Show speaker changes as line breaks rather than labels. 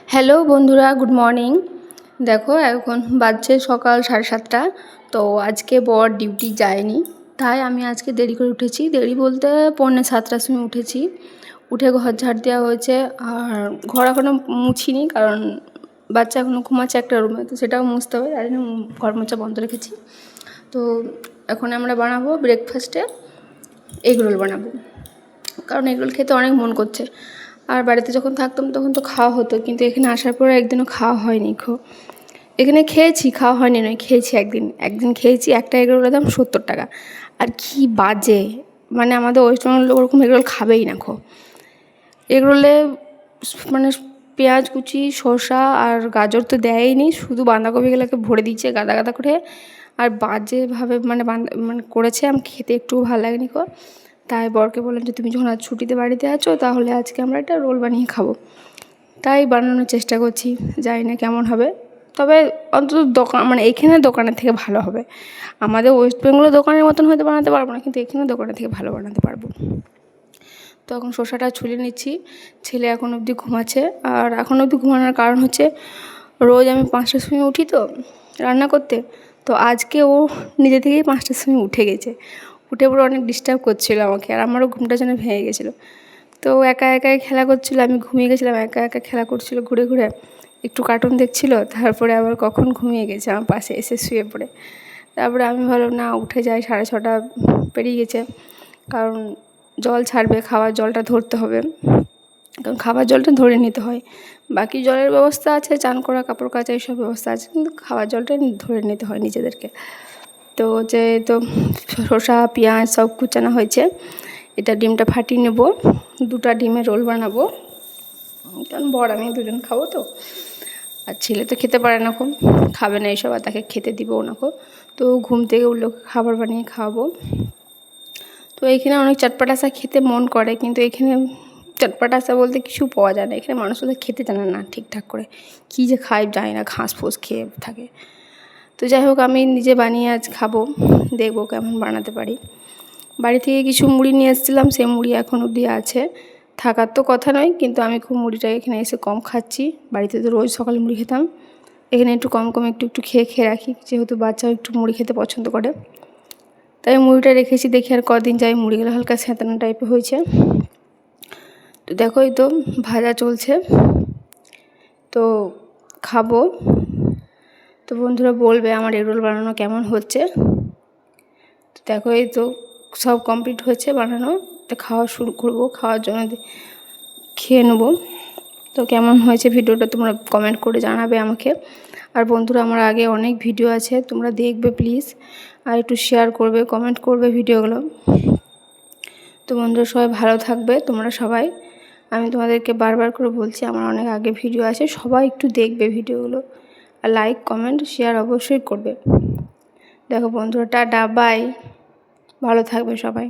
Hello বন্ধুরা, good morning. দেখো এখন বাজছে সকাল 7:30। তো আজকে বর ডিউটি যায়নি, তাই আমি আজকে দেরি করে উঠেছি। দেরি বলতে 6:45টার সময় উঠেছি। উঠে ঘর ঝাড় দেওয়া হয়েছে, আর ঘর এখনও মুছিনি, কারণ বাচ্চা এখনও ঘুমাচ্ছে একটা রুমে, তো সেটাও মুছতে হবে, তাই জন্য ঘর মোছা বন্ধ রেখেছি। তো এখন আমরা বানাবো ব্রেকফাস্টে এগরোল বানাবো, কারণ এগরোল খেতে অনেক মন করছে। আর বাড়িতে যখন থাকতাম তখন তো খাওয়া হতো, কিন্তু এখানে আসার পরে একদিনও খাওয়া হয়নি। এখানে খেয়েছি, খাওয়া হয়নি নয়, খেয়েছি একদিন খেয়েছি। একটা এগরোলের দাম 70 টাকা। আর কি বাজে, মানে আমাদের ওয়েস্ট বেঙ্গল লোক ওরকম এগরোল খাবেই না। এগরোলে মানে পেঁয়াজ কুচি, শসা আর গাজর তো দেয়নি, শুধু বাঁধাকপিগুলোকে ভরে দিচ্ছে গাদা গাদা করে। আর বাজেভাবে মানে করেছে, আমি খেতে একটুও ভালো লাগেনি। তাই বরকে বললাম যে তুমি যখন আজ ছুটিতে বাড়িতে আছো, তাহলে আজকে আমরা একটা রোল বানিয়ে খাবো। তাই বানানোর চেষ্টা করছি, জানি না কেমন হবে, তবে অন্তত এখানের দোকানের থেকে ভালো হবে। আমাদের ওয়েস্ট বেঙ্গলের দোকানের মতন হয়তো বানাতে পারবো না, কিন্তু এখানের দোকানের থেকে ভালো বানাতে পারবো। তো এখন শসাটা ছুলে নিচ্ছি। ছেলে এখন অবধি ঘুমাচ্ছে, আর এখন অবধি ঘুমানোর কারণ হচ্ছে রোজ আমি 5টার সময় উঠি তো রান্না করতে। তো আজকে ও নিজে থেকেই 5টার সময় উঠে গেছে। উঠে পরে অনেক ডিস্টার্ব করছিলো আমাকে, আর আমারও ঘুমটা যেন ভেঙে গেছিলো। তো একা একাই খেলা করছিলো, আমি ঘুমিয়ে গেছিলাম। একা একা খেলা করছিলো, ঘুরে ঘুরে একটু কার্টুন দেখছিলো, তারপরে আবার কখন ঘুমিয়ে গেছে আমার পাশে এসে শুয়ে পড়ে। তারপরে আমি ভাবলাম না, উঠে যাই, 6:30 পেরিয়ে গেছে, কারণ জল ছাড়বে, খাওয়ার জলটা ধরতে হবে, কারণ খাবার জলটা ধরে নিতে হয়। বাকি জলের ব্যবস্থা আছে, চান করা, কাপড় কাচা, এইসব ব্যবস্থা আছে, কিন্তু খাবার জলটা ধরে নিতে হয় নিজেদেরকে। তো তো শসা পেঁয়াজ সব কুচানো হয়েছে। এটা ডিমটা ফাটিয়ে নেব, 2টা ডিমের রোল বানাবো, কারণ বর আমি দুজন খাবো তো। আর ছেলে তো খেতে পারে না, খাবে না এইসব, আর তাকে খেতে দিবও না। তো ঘুম থেকে উঠলে খাবার বানিয়ে খাওয়াবো। তো এইখানে অনেক চটপটাসা খেতে মন করে, কিন্তু এখানে চটপটাসা বলতে কিছু পাওয়া যায় না। এখানে মানুষ ওদের খেতে জানে না ঠিকঠাক করে, কী যে খায় যায় না, ঘাস ফুস খেয়ে থাকে। তো যাই হোক, আমি নিজে বানিয়ে আজ খাবো, দেখবো কেমন বানাতে পারি। বাড়ি থেকে কিছু মুড়ি নিয়ে এসেছিলাম, সেই মুড়ি এখন অবধি আছে, থাকার তো কথা নয়, কিন্তু আমি খুব মুড়িটা এখানে এসে কম খাচ্ছি। বাড়িতে তো রোজ সকালে মুড়ি খেতাম, এখানে একটু কম কম একটু একটু খেয়ে খেয়ে রাখি, যেহেতু বাচ্চাও একটু মুড়ি খেতে পছন্দ করে। তাই মুড়িটা রেখেছি, দেখি আর কদিন যাই। মুড়িগুলো হালকা স্যাঁতানো টাইপের হয়েছে। তো দেখো, এই তো ভাজা চলছে, তো খাবো। তো বন্ধুরা বলবে আমার এগরোল বানানো কেমন হচ্ছে। তো দেখো, এই তো সব কমপ্লিট হয়েছে বানানো, তো খাওয়া শুরু করবো। খাওয়ার জন্য খেয়ে নেবো। তো কেমন হয়েছে ভিডিওটা তোমরা কমেন্ট করে জানাবে আমাকে। আর বন্ধুরা, আমার আগে অনেক ভিডিও আছে, তোমরা দেখবে প্লিজ, আর একটু শেয়ার করবে, কমেন্ট করবে ভিডিওগুলো। তো বন্ধুরা, সবাই ভালো থাকবে তোমরা সবাই। আমি তোমাদেরকে বারবার করে বলছি, আমার অনেক আগে ভিডিও আছে, সবাই একটু দেখবে ভিডিওগুলো, আর লাইক কমেন্ট শেয়ার অবশ্যই করবে। দেখো বন্ধুরা, টাটা বাই, ভালো থাকবে সবাই।